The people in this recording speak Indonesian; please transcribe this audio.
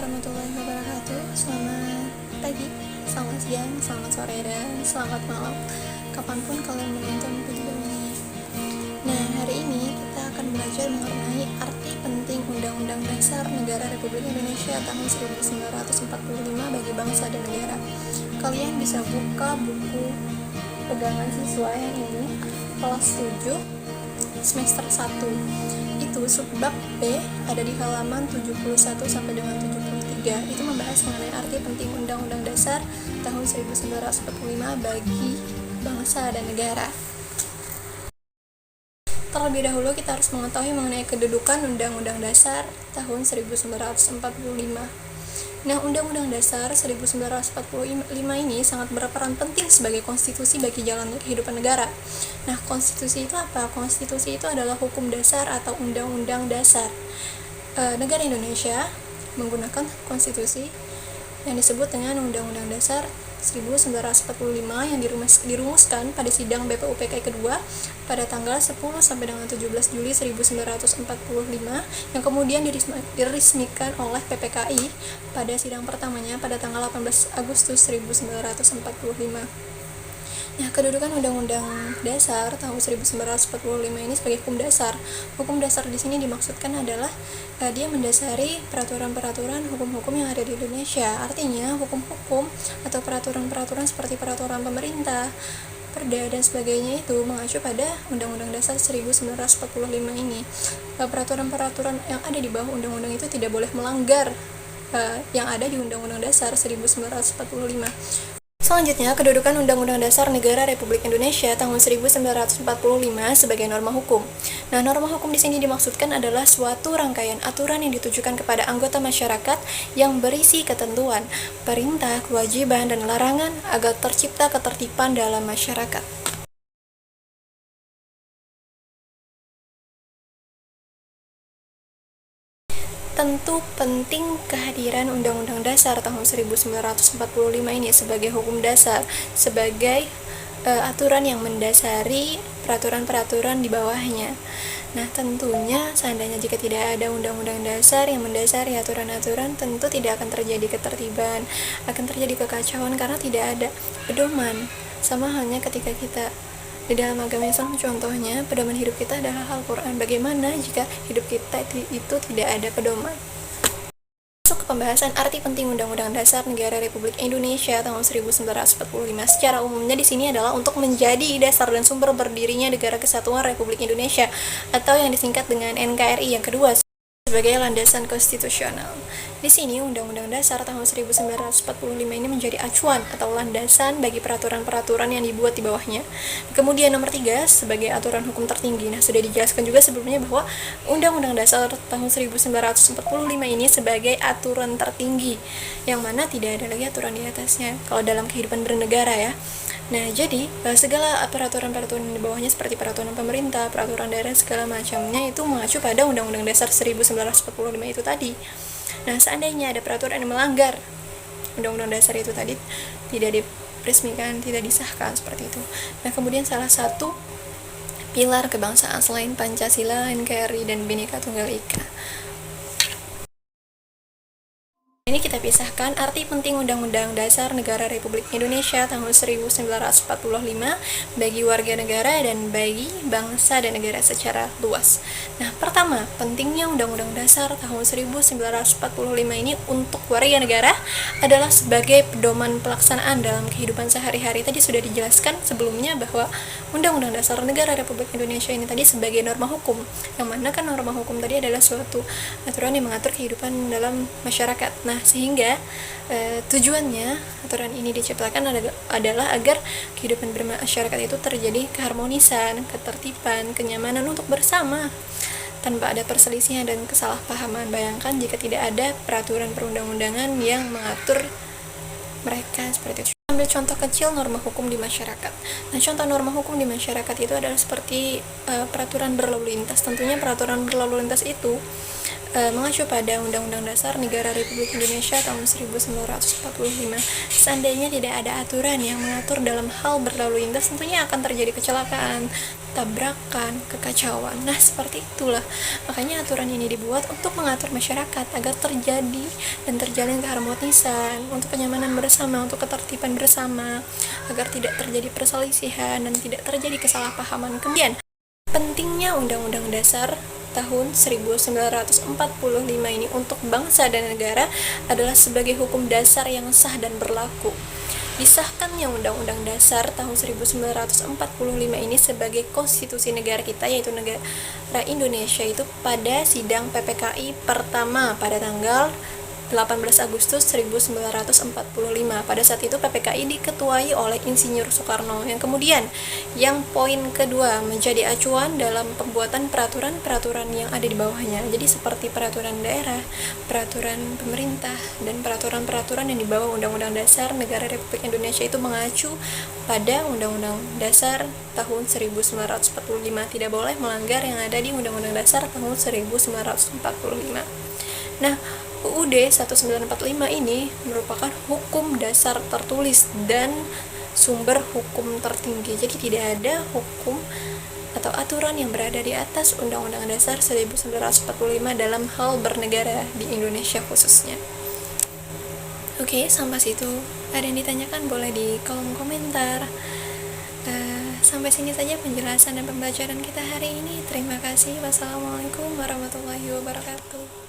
warahmatullahi wabarakatuh. Selamat pagi, selamat siang, selamat sore, dan selamat malam kapanpun kalian menonton video ini. Nah, hari ini kita akan belajar mengenai arti penting Undang-Undang Dasar Negara Republik Indonesia tahun 1945 bagi bangsa dan negara. Kalian bisa buka buku pegangan siswa yang ini, kelas 7, semester 1. Itu subbab B ada di halaman 71 sampai dengan 73. Itu membahas mengenai arti penting Undang-Undang Dasar tahun 1945 bagi bangsa dan negara. Terlebih dahulu kita harus mengetahui mengenai kedudukan Undang-Undang Dasar tahun 1945. Nah, Undang-Undang Dasar 1945 ini sangat berperan penting sebagai konstitusi bagi jalannya kehidupan negara. Nah, konstitusi itu apa? Konstitusi itu adalah hukum dasar atau undang-undang dasar. Negara Indonesia menggunakan konstitusi yang disebut dengan Undang-Undang Dasar 1945 yang dirumuskan pada sidang BPUPK kedua pada tanggal 10 sampai dengan 17 Juli 1945 yang kemudian diresmikan oleh PPKI pada sidang pertamanya pada tanggal 18 Agustus 1945. Nah, kedudukan Undang-Undang Dasar tahun 1945 ini sebagai hukum dasar. Hukum dasar di sini dimaksudkan adalah dia mendasari peraturan-peraturan hukum-hukum yang ada di Indonesia. Artinya, hukum-hukum atau peraturan-peraturan seperti peraturan pemerintah, perda dan sebagainya itu mengacu pada Undang-Undang Dasar 1945 ini. Peraturan-peraturan yang ada di bawah undang-undang itu tidak boleh melanggar yang ada di Undang-Undang Dasar 1945. Selanjutnya, kedudukan Undang-Undang Dasar Negara Republik Indonesia tahun 1945 sebagai norma hukum. Nah, norma hukum di sini dimaksudkan adalah suatu rangkaian aturan yang ditujukan kepada anggota masyarakat yang berisi ketentuan, perintah, kewajiban, dan larangan agar tercipta ketertiban dalam masyarakat. Tentu penting kehadiran Undang-Undang Dasar tahun 1945 ini sebagai hukum dasar, sebagai aturan yang mendasari peraturan-peraturan di bawahnya. Nah, tentunya seandainya jika tidak ada Undang-Undang Dasar yang mendasari aturan-aturan, tentu tidak akan terjadi ketertiban, akan terjadi kekacauan karena tidak ada pedoman. Sama halnya ketika kita di dalam agama Islam, contohnya pedoman hidup kita adalah Al-Quran. Bagaimana jika hidup kita itu tidak ada pedoman? Masuk ke pembahasan arti penting Undang-Undang Dasar Negara Republik Indonesia tahun 1945. Secara umumnya di sini adalah untuk menjadi dasar dan sumber berdirinya Negara Kesatuan Republik Indonesia atau yang disingkat dengan NKRI yang kedua sebagai landasan konstitusional. Di sini Undang-Undang Dasar tahun 1945 ini menjadi acuan atau landasan bagi peraturan-peraturan yang dibuat di bawahnya. Kemudian nomor 3 sebagai aturan hukum tertinggi. Nah, sudah dijelaskan juga sebelumnya bahwa Undang-Undang Dasar tahun 1945 ini sebagai aturan tertinggi yang mana tidak ada lagi aturan di atasnya kalau dalam kehidupan bernegara ya. Nah, jadi segala peraturan-peraturan di bawahnya seperti peraturan pemerintah, peraturan daerah segala macamnya itu mengacu pada Undang-Undang Dasar 1945 itu tadi. Nah, seandainya ada peraturan yang melanggar Undang-Undang Dasar itu tadi, tidak diresmikan, tidak disahkan seperti itu. Nah, kemudian salah satu pilar kebangsaan selain Pancasila, NKRI, dan Bhinneka Tunggal Ika. Ini kita pisahkan arti penting Undang-Undang Dasar Negara Republik Indonesia tahun 1945 bagi warga negara dan bagi bangsa dan negara secara luas. Nah, pertama, pentingnya Undang-Undang Dasar tahun 1945 ini untuk warga negara adalah sebagai pedoman pelaksanaan dalam kehidupan sehari-hari. Tadi sudah dijelaskan sebelumnya bahwa Undang-Undang Dasar Negara Republik Indonesia ini tadi sebagai norma hukum, yang mana kan norma hukum tadi adalah suatu aturan yang mengatur kehidupan dalam masyarakat. Nah, sehingga tujuannya aturan ini diciptakan adalah agar kehidupan bermasyarakat itu terjadi keharmonisan, ketertiban, kenyamanan untuk bersama tanpa ada perselisihan dan kesalahpahaman. Bayangkan jika tidak ada peraturan perundang-undangan yang mengatur mereka seperti itu. Ambil contoh kecil norma hukum di masyarakat. Nah, contoh norma hukum di masyarakat itu adalah seperti peraturan berlalu lintas. Tentunya peraturan berlalu lintas itu mengacu pada Undang-Undang Dasar Negara Republik Indonesia tahun 1945. Seandainya tidak ada aturan yang mengatur dalam hal berlalu lintas, tentunya akan terjadi kecelakaan, tabrakan, kekacauan. Nah, seperti itulah. Makanya aturan ini dibuat untuk mengatur masyarakat agar terjadi dan terjalin keharmonisan, untuk kenyamanan bersama, untuk ketertiban bersama, agar tidak terjadi perselisihan dan tidak terjadi kesalahpahaman. Kemudian, pentingnya Undang-Undang Dasar tahun 1945 ini untuk bangsa dan negara adalah sebagai hukum dasar yang sah dan berlaku. Disahkannya Undang-Undang Dasar tahun 1945 ini sebagai konstitusi negara kita, yaitu negara Indonesia, itu pada sidang PPKI pertama pada tanggal 18 Agustus 1945. Pada saat itu PPKI diketuai oleh Insinyur Soekarno, yang kemudian yang poin kedua menjadi acuan dalam pembuatan peraturan-peraturan yang ada di bawahnya. Jadi seperti peraturan daerah, peraturan pemerintah, dan peraturan-peraturan yang di bawah Undang-Undang Dasar Negara Republik Indonesia itu mengacu pada Undang-Undang Dasar tahun 1945. Tidak boleh melanggar yang ada di Undang-Undang Dasar tahun 1945. Nah, UUD 1945 ini merupakan hukum dasar tertulis dan sumber hukum tertinggi. Jadi tidak ada hukum atau aturan yang berada di atas Undang-Undang Dasar 1945 dalam hal bernegara di Indonesia khususnya. Oke, sampai situ. Ada yang ditanyakan boleh di kolom komentar. Sampai sini saja penjelasan dan pembelajaran kita hari ini. Terima kasih. Wassalamualaikum warahmatullahi wabarakatuh.